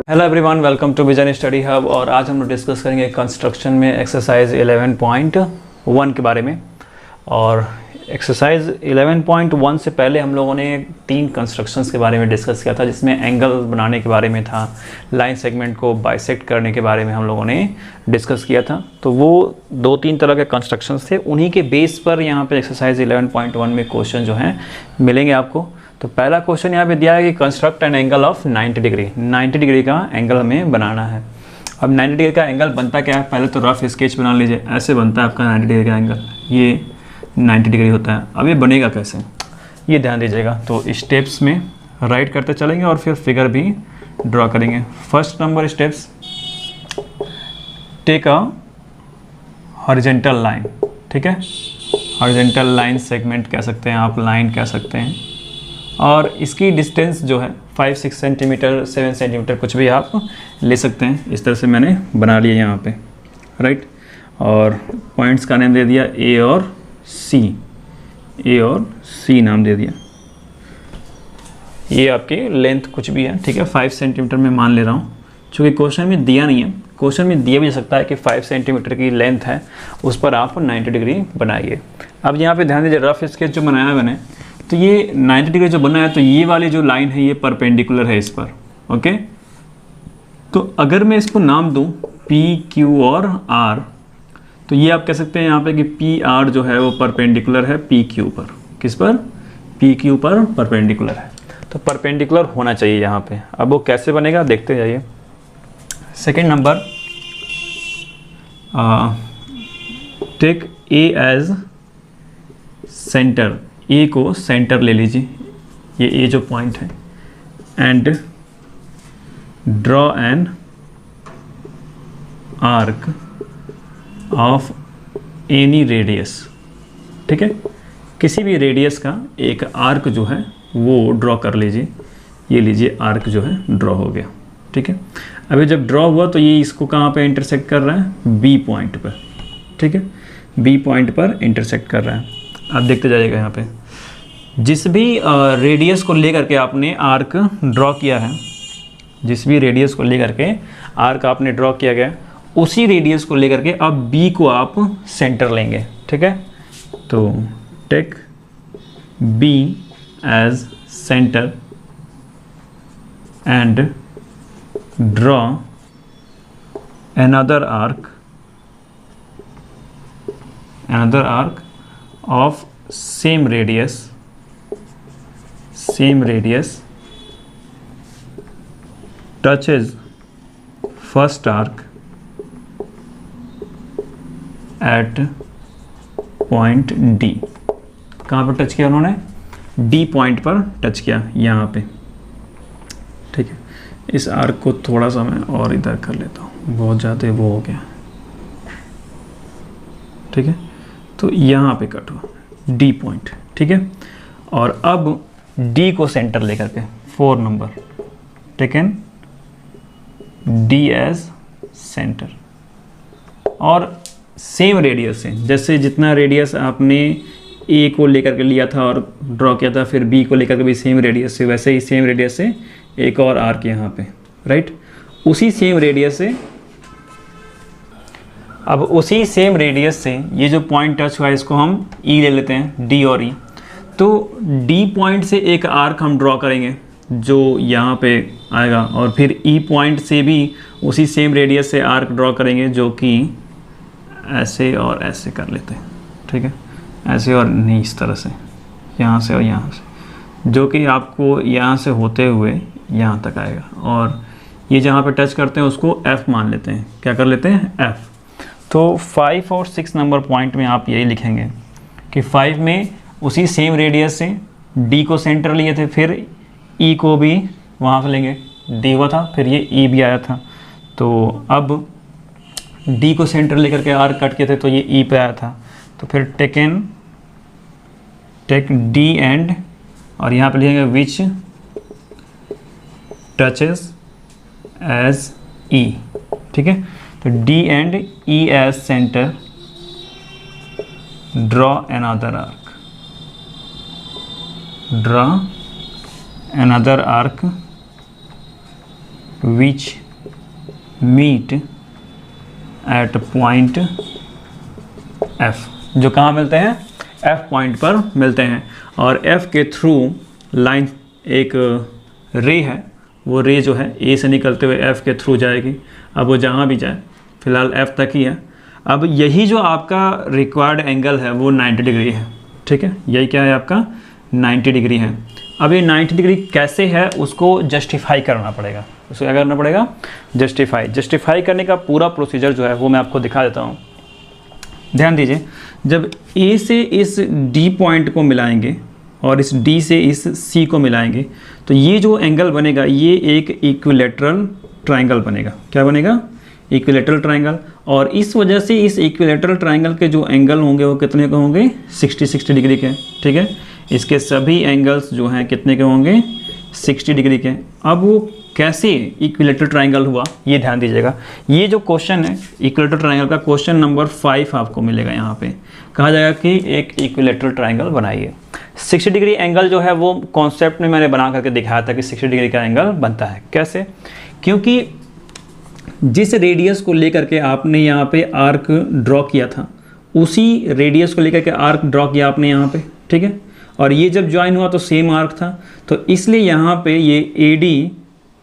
Hello everyone, welcome to Vision Study Hub. और आज हम लोग डिस्कस करेंगे कंस्ट्रक्शन में एक्सरसाइज 11.1 के बारे में। और एक्सरसाइज 11.1 से पहले हम लोगों ने 3 कंस्ट्रक्शंस के बारे में डिस्कस किया था, जिसमें एंगल बनाने के बारे में था, लाइन सेगमेंट को बाइसेक्ट करने के बारे में हम लोगों ने डिस्कस किया था। तो वो 2-3 तरह के कंस्ट्रक्शंस थे, उन्हीं के बेस पर यहाँ पे एक्सरसाइज 11.1 में क्वेश्चन जो हैं मिलेंगे आपको। तो पहला क्वेश्चन यहाँ पे दिया है कि construct an angle of 90 degree. 90 degree का एंगल हमें बनाना है। अब 90 डिग्री का एंगल बनता क्या है, पहले तो रफ स्केच बना लीजिए। ऐसे बनता है आपका 90 डिग्री का एंगल, ये 90 डिग्री होता है। अब ये बनेगा कैसे, ये ध्यान दीजिएगा। तो स्टेप्स में राइट करते चलेंगे और फिर फिगर भी ड्रॉ करेंगे। First number steps, take a horizontal line. ठीक है, हॉरिजॉन्टल लाइन सेगमेंट कह सकते हैं आप, लाइन कह सकते हैं। और इसकी डिस्टेंस जो है 5-6 सेंटीमीटर, 7 सेंटीमीटर, कुछ भी आप ले सकते हैं। इस तरह से मैंने बना लिया यहाँ पे, राइट। और पॉइंट्स का नाम दे दिया ए और सी, ए और सी नाम दे दिया। ये आपकी लेंथ कुछ भी है, ठीक है। 5 सेंटीमीटर में मान ले रहा हूँ, चूँकि क्वेश्चन में दिया नहीं है। क्वेश्चन में दिया भी जा सकता है कि 5 सेंटीमीटर की लेंथ है, उस पर आप 90 डिग्री बनाइए। अब यहाँ पे ध्यान दीजिए, रफ स्केच जो बनाया है मैंने, तो ये 90 डिग्री जो बना है, तो ये वाली जो लाइन है ये परपेंडिकुलर है इस पर, ओके। तो अगर मैं इसको नाम दूं पी, क्यू और आर, तो ये आप कह सकते हैं यहाँ पे कि पी आर जो है वो परपेंडिकुलर है पी क्यू पर। किस पर? पी क्यू पर परपेंडिकुलर है। तो परपेंडिकुलर होना चाहिए यहाँ पे। अब वो कैसे बनेगा देखते जाइए। Second number, take A as centre. A को सेंटर ले लीजिए, ये ए जो पॉइंट है, and draw an arc of any radius. ठीक है, किसी भी रेडियस का एक आर्क जो है वो ड्रॉ कर लीजिए। ये लीजिए, आर्क जो है ड्रॉ हो गया। ठीक है, अभी जब ड्रॉ हुआ तो ये इसको कहाँ पे इंटरसेक्ट कर रहा है? बी पॉइंट पर। ठीक है, बी पॉइंट पर इंटरसेक्ट कर रहा है। आप देखते जाइएगा यहाँ पे, जिस भी रेडियस को लेकर के आपने आर्क ड्रॉ किया है, जिस भी रेडियस को लेकर के आर्क आपने ड्रॉ किया गया, उसी रेडियस को लेकर के अब बी को आप सेंटर लेंगे। ठीक है, तो take B as centre and draw another arc of same radius touches first arc at point D। कहाँ पर टच किया उन्होंने? D पॉइंट पर टच किया, यहाँ पे। ठीक है, इस आर्क को थोड़ा सा मैं और इधर कर लेता हूँ, बहुत ज़्यादा वो हो गया। ठीक है, तो यहाँ पे कट हुआ D पॉइंट। ठीक है, और अब D को सेंटर लेकर के 4 number, taken D as centre. और सेम रेडियस से, जैसे जितना रेडियस आपने A को लेकर के लिया था और ड्रॉ किया था, फिर B को लेकर के भी सेम रेडियस से, वैसे ही सेम रेडियस से एक और आर्क यहाँ पे, राइट। उसी सेम रेडियस से, अब उसी सेम रेडियस से ये जो पॉइंट टच हुआ है, इसको हम E ले लेते हैं, D और E। तो D पॉइंट से एक आर्क हम ड्रॉ करेंगे जो यहाँ पे आएगा, और फिर E पॉइंट से भी उसी सेम रेडियस से आर्क ड्रॉ करेंगे, जो कि ऐसे और ऐसे कर लेते हैं। ठीक है, ऐसे और नहीं, इस तरह से, यहाँ से और यहाँ से, जो कि आपको यहाँ से होते हुए यहाँ तक आएगा। और ये जहाँ पे टच करते हैं उसको F मान लेते हैं। क्या कर लेते हैं? F। तो 5 और 6 नंबर पॉइंट में आप यही लिखेंगे कि 5 में उसी सेम रेडियस से D को सेंटर लिए थे, फिर E को भी वहाँ से लेंगे, D हुआ था, फिर ये E भी आया था। तो अब D को सेंटर लेकर के आर्क कट किए थे, तो ये E पे आया था। तो फिर टेक D एंड, और यहाँ पे लिखेंगे विच टचेस एज E। ठीक है, तो D and E as centre, draw another arc which meet at point F, जो कहाँ मिलते हैं, F पॉइंट पर मिलते हैं। और F के थ्रू लाइन एक रे है, वो रे जो है A से निकलते हुए F के थ्रू जाएगी। अब वो जहाँ भी जाए, फिलहाल F तक ही है। अब यही जो आपका रिक्वायर्ड एंगल है वो 90 डिग्री है, ठीक है, यही क्या है आपका 90 डिग्री है। अब ये 90 डिग्री कैसे है उसको जस्टिफाई करना पड़ेगा, उसको क्या करना पड़ेगा, जस्टिफाई करने का पूरा प्रोसीजर जो है वो मैं आपको दिखा देता हूँ। ध्यान दीजिए, जब A से इस D पॉइंट को मिलाएंगे और इस D से इस C को मिलाएंगे तो ये जो एंगल बनेगा ये एक इक्विलेटरल ट्रायंगल बनेगा। क्या बनेगा, इक्विलेटरल ट्रायंगल। और इस वजह से इस इक्विलेटरल ट्रायंगल के जो एंगल होंगे वो कितने के होंगे, 60 डिग्री के, ठीक है। इसके सभी एंगल्स जो हैं कितने के होंगे, 60 डिग्री के। अब वो कैसे इक्विलेटरल ट्रायंगल हुआ ये ध्यान दीजिएगा। ये जो क्वेश्चन है इक्विलेटरल ट्रायंगल का, क्वेश्चन नंबर 5 आपको मिलेगा। यहाँ पे कहा जाएगा कि एक इक्विलेटरल ट्रायंगल बनाइए। 60 डिग्री एंगल जो है वो कॉन्सेप्ट में मैंने बना करके दिखाया था कि 60 डिग्री का एंगल बनता है कैसे, क्योंकि जिस रेडियस को लेकर के आपने यहाँ पे आर्क ड्रॉ किया था उसी रेडियस को लेकर के आर्क ड्रॉ किया आपने यहाँ पे, ठीक है। और ये जब ज्वाइन हुआ तो सेम आर्क था, तो इसलिए यहाँ पे ये AD,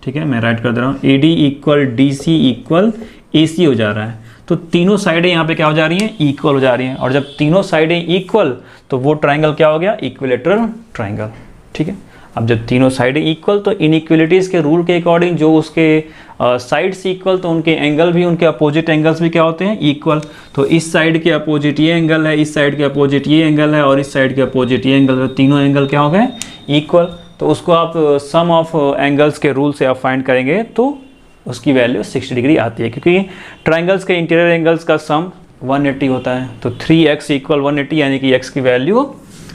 ठीक है, मैं राइट कर दे रहा हूँ, AD equal DC equal AC हो जा रहा है। तो तीनों साइडें यहाँ पे क्या हो जा रही हैं, इक्वल हो जा रही हैं। और जब तीनों साइडें इक्वल तो वो ट्रायंगल क्या हो गया, इक्विलेटरल ट्रायंगल, ठीक है। अब जब तीनों साइडें इक्वल तो इनइक्वलिटीज़ के रूल के अकॉर्डिंग जो उसके साइड्स इक्वल तो उनके एंगल भी, उनके अपोजिट एंगल्स भी क्या होते हैं, इक्वल। तो इस साइड के अपोजिट ये एंगल है, इस साइड के अपोजिट ये एंगल है और इस साइड के अपोजिट ये एंगल है, तीनों एंगल क्या हो गए, इक्वल। तो उसको आप सम ऑफ एंगल्स के रूल से आप फाइंड करेंगे तो उसकी वैल्यू 60 डिग्री आती है, क्योंकि ट्रायंगल्स के इंटीरियर एंगल्स का सम 180 होता है। तो 3x इक्वल 180, यानी कि x की वैल्यू,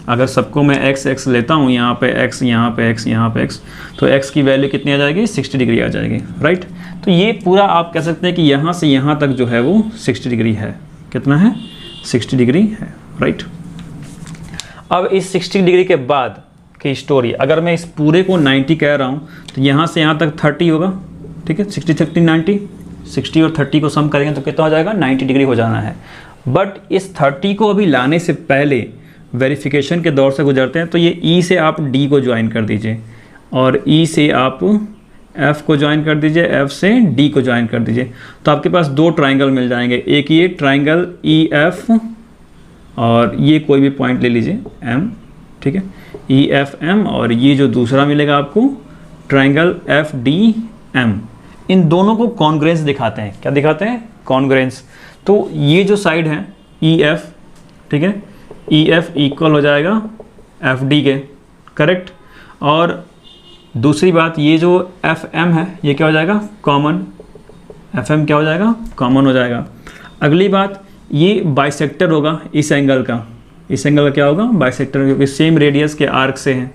अगर सबको मैं x लेता हूँ, यहाँ पे x, यहाँ पे x, यहाँ पे x, तो x की वैल्यू कितनी आ जाएगी, 60 डिग्री आ जाएगी, राइट। तो ये पूरा आप कह सकते हैं कि यहाँ से यहाँ तक जो है वो 60 डिग्री है। कितना है, 60 डिग्री है, राइट। अब इस 60 डिग्री के बाद की स्टोरी, अगर मैं इस पूरे को 90 कह रहा हूँ तो यहाँ से यहाँ तक 30 होगा, ठीक है, 60 30 90, 60 और 30 को सम करेंगे तो कितना हो जाएगा, 90 डिग्री हो जाना है। बट इस 30 को अभी लाने से पहले वेरिफिकेशन के दौर से गुजरते हैं। तो ये E से आप D को ज्वाइन कर दीजिए और E से आप F को ज्वाइन कर दीजिए, F से D को ज्वाइन कर दीजिए, तो आपके पास दो ट्रायंगल मिल जाएंगे। एक ये ट्रायंगल EF और ये कोई भी पॉइंट ले लीजिए M, ठीक है, EFM, और ये जो दूसरा मिलेगा आपको ट्रायंगल FDM। इन दोनों को कॉन्ग्रुएंस दिखाते हैं। क्या दिखाते हैं, कॉन्ग्रुएंस। तो ये जो साइड है EF, ठीक है, EF इक्वल हो जाएगा FD के, करेक्ट। और दूसरी बात, ये जो FM है ये क्या हो जाएगा, कॉमन। FM क्या हो जाएगा, कॉमन हो जाएगा। अगली बात, ये बाइसेक्टर होगा इस एंगल का, इस एंगल का क्या होगा, बाइसेक्टर, क्योंकि सेम रेडियस के आर्क से हैं।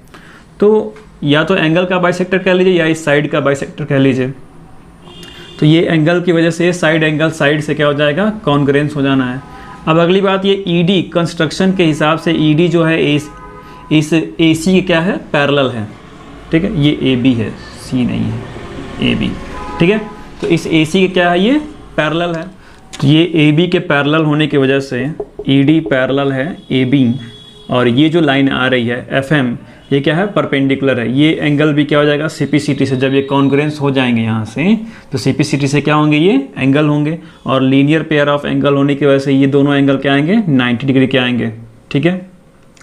तो या तो एंगल का बाइसेक्टर कह लीजिए या इस साइड का बाइसेक्टर कह लीजिए। तो ये एंगल की वजह से साइड एंगल साइड से क्या हो जाएगा, कॉन्ग्रुएंस हो जाना है। अब अगली बात, ये ED कंस्ट्रक्शन के हिसाब से ED जो है इस AC के क्या है, पैरेलल है, ठीक है। ये AB है, C नहीं है, AB, ठीक है। तो इस AC के क्या है, ये पैरेलल है। तो ये AB के पैरेलल होने की वजह से ED पैरेलल है AB, और ये जो लाइन आ रही है FM ये क्या है, परपेंडिकुलर है। ये एंगल भी क्या हो जाएगा, CPCT से। जब ये कॉन्ग्रुएंस हो जाएंगे यहाँ से तो CPCT से क्या होंगे, ये एंगल होंगे, और लीनियर पेयर ऑफ एंगल होने की वजह से ये दोनों एंगल क्या आएंगे, 90 डिग्री के आएंगे, ठीक है।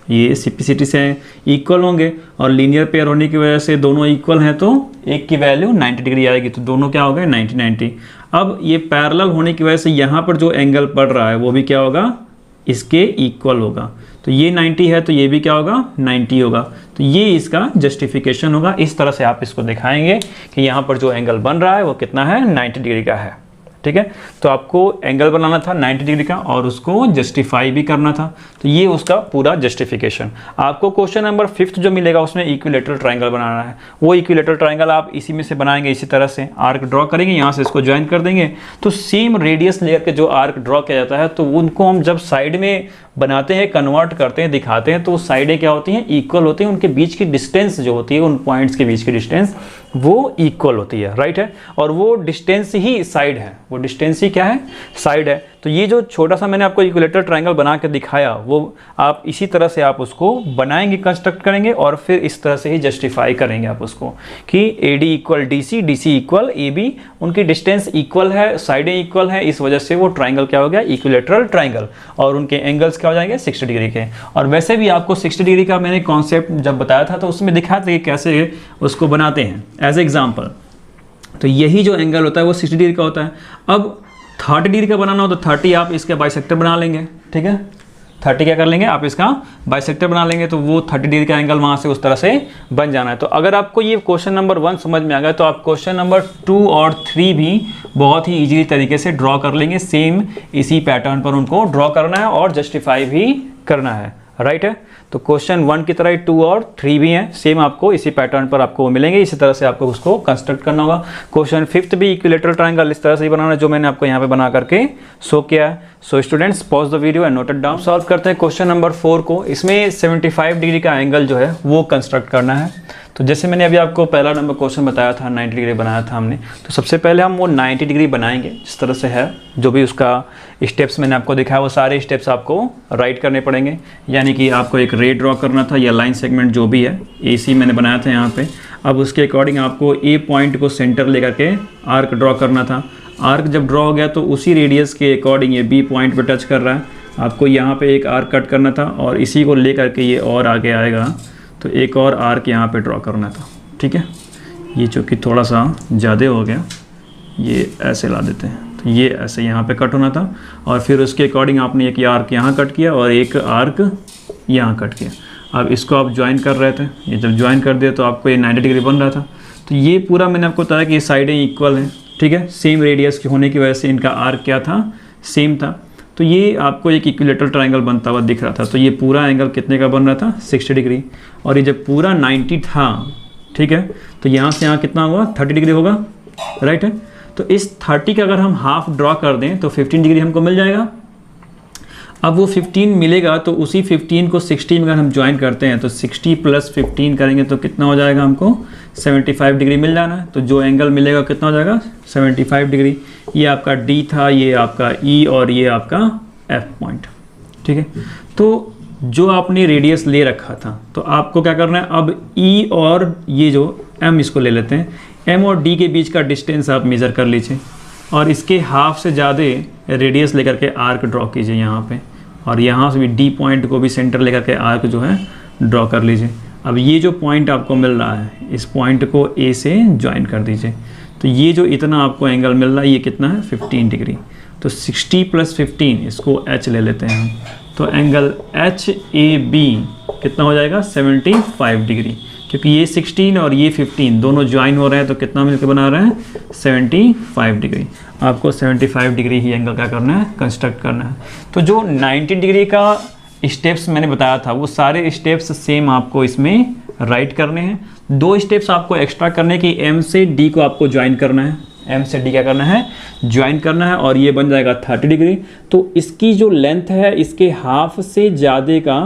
ये CPCT से इक्वल होंगे और लीनियर पेयर होने की वजह से दोनों इक्वल हैं तो एक की वैल्यू 90 डिग्री आएगी, तो दोनों क्या हो गए, 90 90। अब ये पैरेलल होने की वजह से यहाँ पर जो एंगल पड़ रहा है वो भी क्या होगा, इसके इक्वल होगा। तो ये 90 है तो ये भी क्या होगा, 90 होगा। तो ये इसका जस्टिफिकेशन होगा। इस तरह से आप इसको दिखाएंगे कि यहाँ पर जो एंगल बन रहा है वो कितना है, 90 डिग्री का है, ठीक है। तो आपको एंगल बनाना था 90 डिग्री का और उसको जस्टिफाई भी करना था। तो ये उसका पूरा जस्टिफिकेशन। आपको क्वेश्चन नंबर 5 जो मिलेगा उसमें इक्विलेटरल ट्रायंगल बनाना है। वो इक्विलेटरल ट्रायंगल आप इसी में से बनाएंगे, इसी तरह से आर्क ड्रॉ करेंगे, यहाँ से इसको ज्वाइन कर देंगे। तो सेम रेडियस लेकर के जो आर्क ड्रॉ किया जाता है तो उनको हम जब साइड में बनाते हैं, कन्वर्ट करते हैं, दिखाते हैं, तो साइडें क्या होती हैं, इक्वल होती हैं, उनके बीच की डिस्टेंस जो होती है, उन पॉइंट्स के बीच की डिस्टेंस वो इक्वल होती है, राइट है। और वो डिस्टेंस ही साइड है, वो डिस्टेंस ही क्या है, साइड है। तो ये जो छोटा सा मैंने आपको इक्विलेटरल ट्रायंगल बना के दिखाया, वो आप इसी तरह से आप उसको बनाएंगे, कंस्ट्रक्ट करेंगे, और फिर इस तरह से ही जस्टिफाई करेंगे आप उसको कि AD equal DC, DC equal AB, उनकी डिस्टेंस इक्वल है, साइडें इक्वल है, इस वजह से वो ट्रायंगल क्या हो गया, इक्विलेटरल ट्रायंगल, और उनके एंगल्स क्या हो जाएंगे, 60 डिग्री के। और वैसे भी आपको 60 डिग्री का मैंने कॉन्सेप्ट जब बताया था तो उसमें दिखाया था कि कैसे उसको बनाते हैं एज एग्जाम्पल। तो यही जो एंगल होता है वो 60 डिग्री का होता है। अब 30 डिग्री का बनाना हो तो 30 आप इसके बाइसेक्टर बना लेंगे, ठीक है, 30 क्या कर लेंगे आप इसका बाइसेक्टर बना लेंगे, तो वो 30 डिग्री का एंगल वहाँ से उस तरह से बन जाना है। तो अगर आपको ये क्वेश्चन नंबर 1 समझ में आ गया तो आप क्वेश्चन नंबर 2 और 3 भी बहुत ही इजीली तरीके से ड्रॉ कर लेंगे। सेम इसी पैटर्न पर उनको ड्रॉ करना है और जस्टिफाई भी करना है, राइट है। तो क्वेश्चन 1 की तरह 2 और 3 भी हैं, सेम आपको इसी पैटर्न पर आपको मिलेंगे, इसी तरह से आपको उसको कंस्ट्रक्ट करना होगा। क्वेश्चन 5th भी इक्विलेटरल ट्रायंगल इस तरह से ही बनाना है जो मैंने आपको यहाँ पे बना करके शो किया है। So students pause the video and note it down. Solve करते हैं क्वेश्चन नंबर 4 को। इसमें 75 डिग्री का एंगल जो है वो कंस्ट्रक्ट करना है। तो जैसे मैंने अभी आपको पहला नंबर क्वेश्चन बताया था, 90 डिग्री बनाया था हमने, तो सबसे पहले हम वो 90 डिग्री बनाएंगे जिस तरह से है, जो भी उसका स्टेप्स मैंने आपको दिखाया वो सारे स्टेप्स आपको राइट करने पड़ेंगे। यानी कि आपको एक रे ड्रॉ करना था या लाइन सेगमेंट जो भी है, AC मैंने बनाया था यहाँ पे। अब उसके अकॉर्डिंग आपको A पॉइंट को सेंटर लेकर के आर्क ड्रॉ करना था। आर्क जब ड्रॉ हो गया तो उसी रेडियस के अकॉर्डिंग ये B पॉइंट पे टच कर रहा है, आपको यहाँ पे एक आर्क कट करना था और इसी को ले करके ये और आगे आएगा, तो एक और आर्क यहाँ पे ड्रॉ करना था, ठीक है। ये चूँकि थोड़ा सा ज़्यादा हो गया, ये ऐसे ला देते हैं, तो ये ऐसे यहाँ पे कट होना था और फिर उसके अकॉर्डिंग आपने एक आर्क यहाँ कट किया और एक आर्क यहाँ कट किया। अब इसको आप ज्वाइन कर रहे थे, ये जब ज्वाइन कर दिया तो आपको ये 90 डिग्री बन रहा था। तो ये पूरा मैंने आपको बताया कि ये साइडें इक्वल हैं, ठीक है, सेम रेडियस के होने की वजह से इनका आर्क क्या था, सेम था। तो ये आपको एक इक्विलेटरल ट्रायंगल बनता हुआ दिख रहा था। तो ये पूरा एंगल कितने का बन रहा था, 60 डिग्री। और ये जब पूरा 90 था, ठीक है, तो यहाँ से यहाँ कितना हुआ, 30 डिग्री होगा, राइट है। तो इस 30 का अगर हम हाफ ड्रॉ कर दें तो 15 डिग्री हमको मिल जाएगा। अब वो 15 मिलेगा तो उसी 15 को 60 में अगर हम ज्वाइन करते हैं तो 60 + 15 करेंगे तो कितना हो जाएगा, हमको 75 डिग्री मिल जाना है। तो जो एंगल मिलेगा कितना हो जाएगा, 75 डिग्री। ये आपका D था, ये आपका E और ये आपका F पॉइंट, ठीक है। तो जो आपने रेडियस ले रखा था तो आपको क्या करना है, अब E और ये जो M इसको ले लेते हैं, M और D के बीच का डिस्टेंस आप मेज़र कर लीजिए और इसके हाफ से ज़्यादा रेडियस लेकर के आर्क ड्रॉ कीजिए यहाँ पे, और यहाँ से भी D पॉइंट को भी सेंटर लेकर के आर्क जो है ड्रॉ कर लीजिए। अब ये जो पॉइंट आपको मिल रहा है, इस पॉइंट को A से ज्वाइन कर दीजिए। तो ये जो इतना आपको एंगल मिल रहा है ये कितना है, 15 डिग्री। तो 60 + 15 इसको H ले लेते हैं हम, तो एंगल HAB कितना हो जाएगा, 75 डिग्री। क्योंकि ये 16 और ये 15 दोनों ज्वाइन हो रहे हैं तो कितना मिलकर बना रहे हैं, 75 डिग्री। आपको 75 डिग्री ही एंगल क्या करना है, कंस्ट्रक्ट करना है। तो जो 90 डिग्री का स्टेप्स मैंने बताया था वो सारे स्टेप्स सेम आपको इसमें राइट करने हैं। 2 स्टेप्स आपको एक्स्ट्रा करने की, M से D को आपको ज्वाइन करना है, M से D क्या करना है, ज्वाइन करना है, और ये बन जाएगा 30 डिग्री। तो इसकी जो लेंथ है इसके हाफ से ज़्यादा का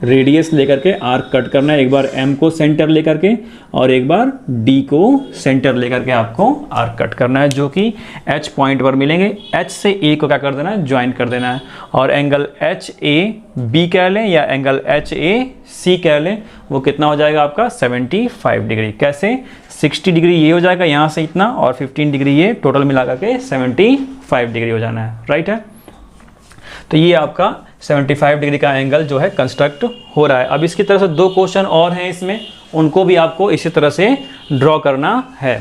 रेडियस लेकर के आर्क कट करना है। एक बार M को सेंटर लेकर के और एक बार D को सेंटर लेकर के आपको आर्क कट करना है, जो कि H पॉइंट पर मिलेंगे। H से A को क्या कर देना है, ज्वाइन कर देना है, और एंगल HAB कह लें या एंगल HAC कह लें, वो कितना हो जाएगा आपका 75 डिग्री। कैसे, 60 डिग्री ये हो जाएगा यहाँ से इतना, और 15 डिग्री ये, टोटल मिला करके 75 डिग्री हो जाना है, राइट है। तो ये आपका 75 डिग्री का एंगल जो है कंस्ट्रक्ट हो रहा है। अब इसकी तरफ से 2 क्वेश्चन और हैं इसमें, उनको भी आपको इसी तरह से ड्रॉ करना है।